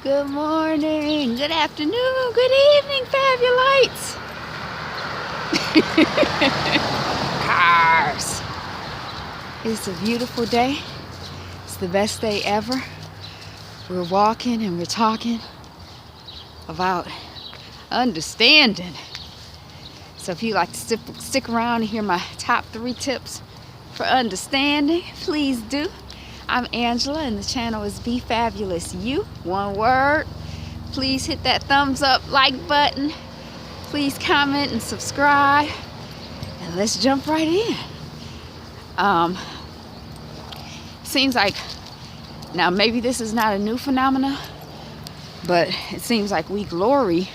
Good morning, good afternoon, good evening, Fabulites. Cars. It's a beautiful day. It's the best day ever. We're walking and we're talking about understanding. So if you like to stick around and hear my top 3 tips for understanding, please do. I'm Angela and the channel is Be Fabulous You. One word. Please hit that thumbs up like button. Please comment and subscribe. And let's jump right in. Seems like, now maybe this is not a new phenomenon, but it seems like we glory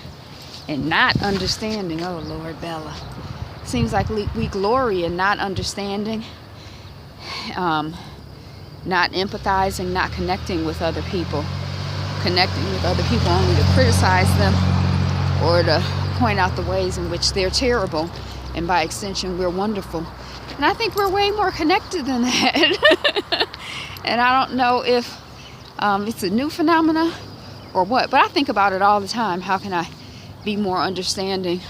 in not understanding. Oh Lord, Bella. Seems like we glory in not understanding, not empathizing, not connecting with other people. Connecting with other people only to criticize them or to point out the ways in which they're terrible, and by extension we're wonderful. And I think we're way more connected than that. And I don't know if it's a new phenomena or what, but I think about it all the time. How can I be more understanding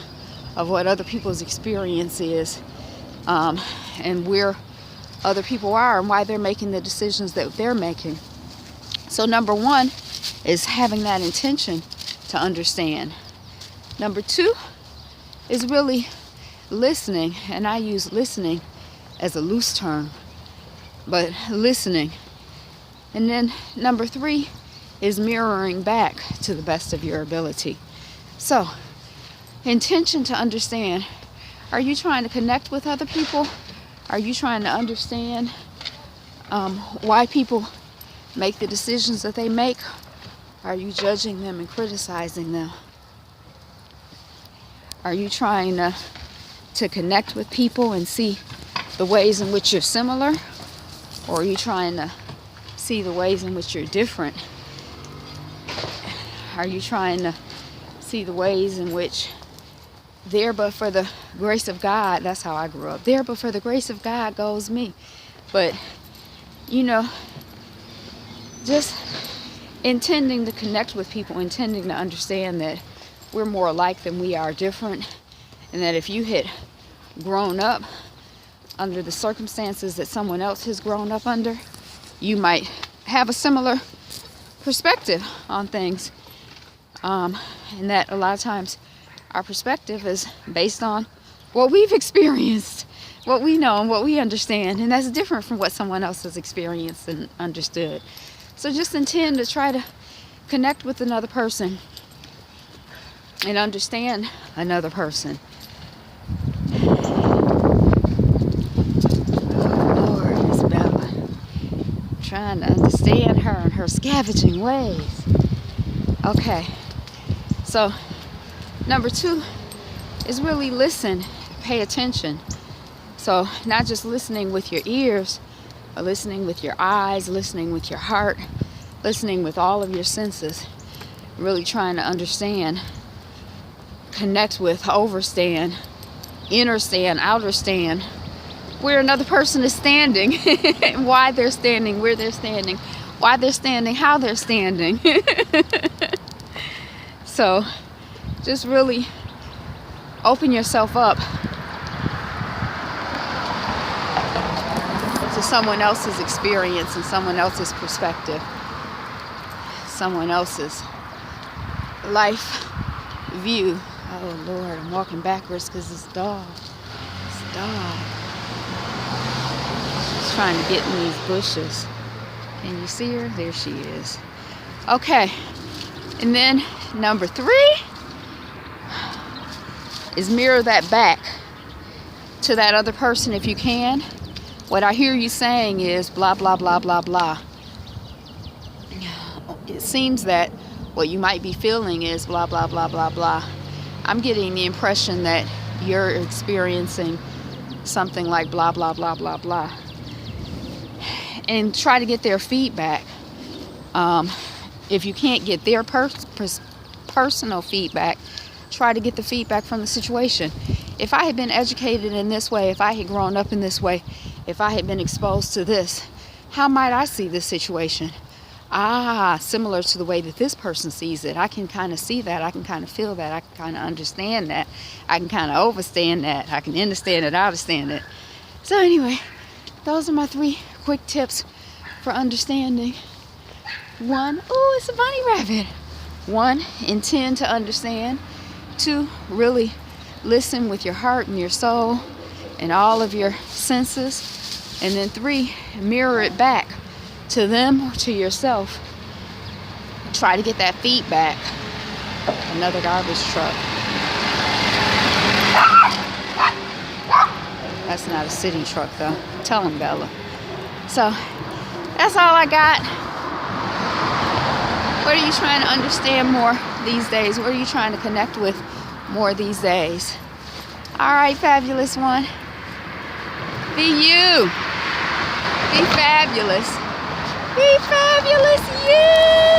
of what other people's experience is, and where other people are and why they're making the decisions that they're making. So number 1 is having that intention to understand. Number 2 is really listening, and I use listening as a loose term, but listening. And then number 3 is mirroring back to the best of your ability. So, intention to understand. Are you trying to connect with other people? Are you trying to understand why people make the decisions that they make? Are you judging them and criticizing them? Are you trying to connect with people and see the ways in which you're similar? Or are you trying to see the ways in which you're different? Are you trying to see the ways in which there but for the grace of God, that's how I grew up, there but for the grace of God goes me. But, just intending to connect with people, intending to understand that we're more alike than we are different, and that if you had grown up under the circumstances that someone else has grown up under, you might have a similar perspective on things, and that a lot of times our perspective is based on what we've experienced, what we know and what we understand, and that's different from what someone else has experienced and understood. So just intend to try to connect with another person and understand another person. Oh Lord, Miss Bella. Trying to understand her and her scavenging ways. Okay, so number 2 is really listen, pay attention. So not just listening with your ears, but listening with your eyes, listening with your heart, listening with all of your senses. Really trying to understand, connect with, overstand, innerstand, outerstand, where another person is standing, why they're standing, where they're standing, why they're standing, how they're standing. So just really open yourself up to someone else's experience and someone else's perspective, someone else's life view. Oh Lord, I'm walking backwards because this dog. She's trying to get in these bushes. Can you see her? There she is. Okay, and then number 3 is mirror that back to that other person if you can. What I hear you saying is blah, blah, blah, blah, blah. It seems that what you might be feeling is blah, blah, blah, blah, blah. I'm getting the impression that you're experiencing something like blah, blah, blah, blah, blah. And try to get their feedback. If you can't get their personal feedback, try to get the feedback from the situation. If I had been educated in this way, if I had grown up in this way, if I had been exposed to this, how might I see this situation? similar to the way that this person sees it. I can kind of see that. I can kind of feel that. I can kind of understand that. I can kind of overstand that. I can understand it, understand it. So anyway, those are my 3 quick tips for understanding. 1, oh, it's a bunny rabbit. 1, intend to understand. 2, really listen with your heart and your soul and all of your senses. And then 3, mirror it back to them or to yourself. Try to get that feedback. Another garbage truck. That's not a city truck though. Tell him, Bella. So that's all I got. What are you trying to understand more these days? What are you trying to connect with more these days? All right, fabulous one. Be you. Be fabulous. Be fabulous, you.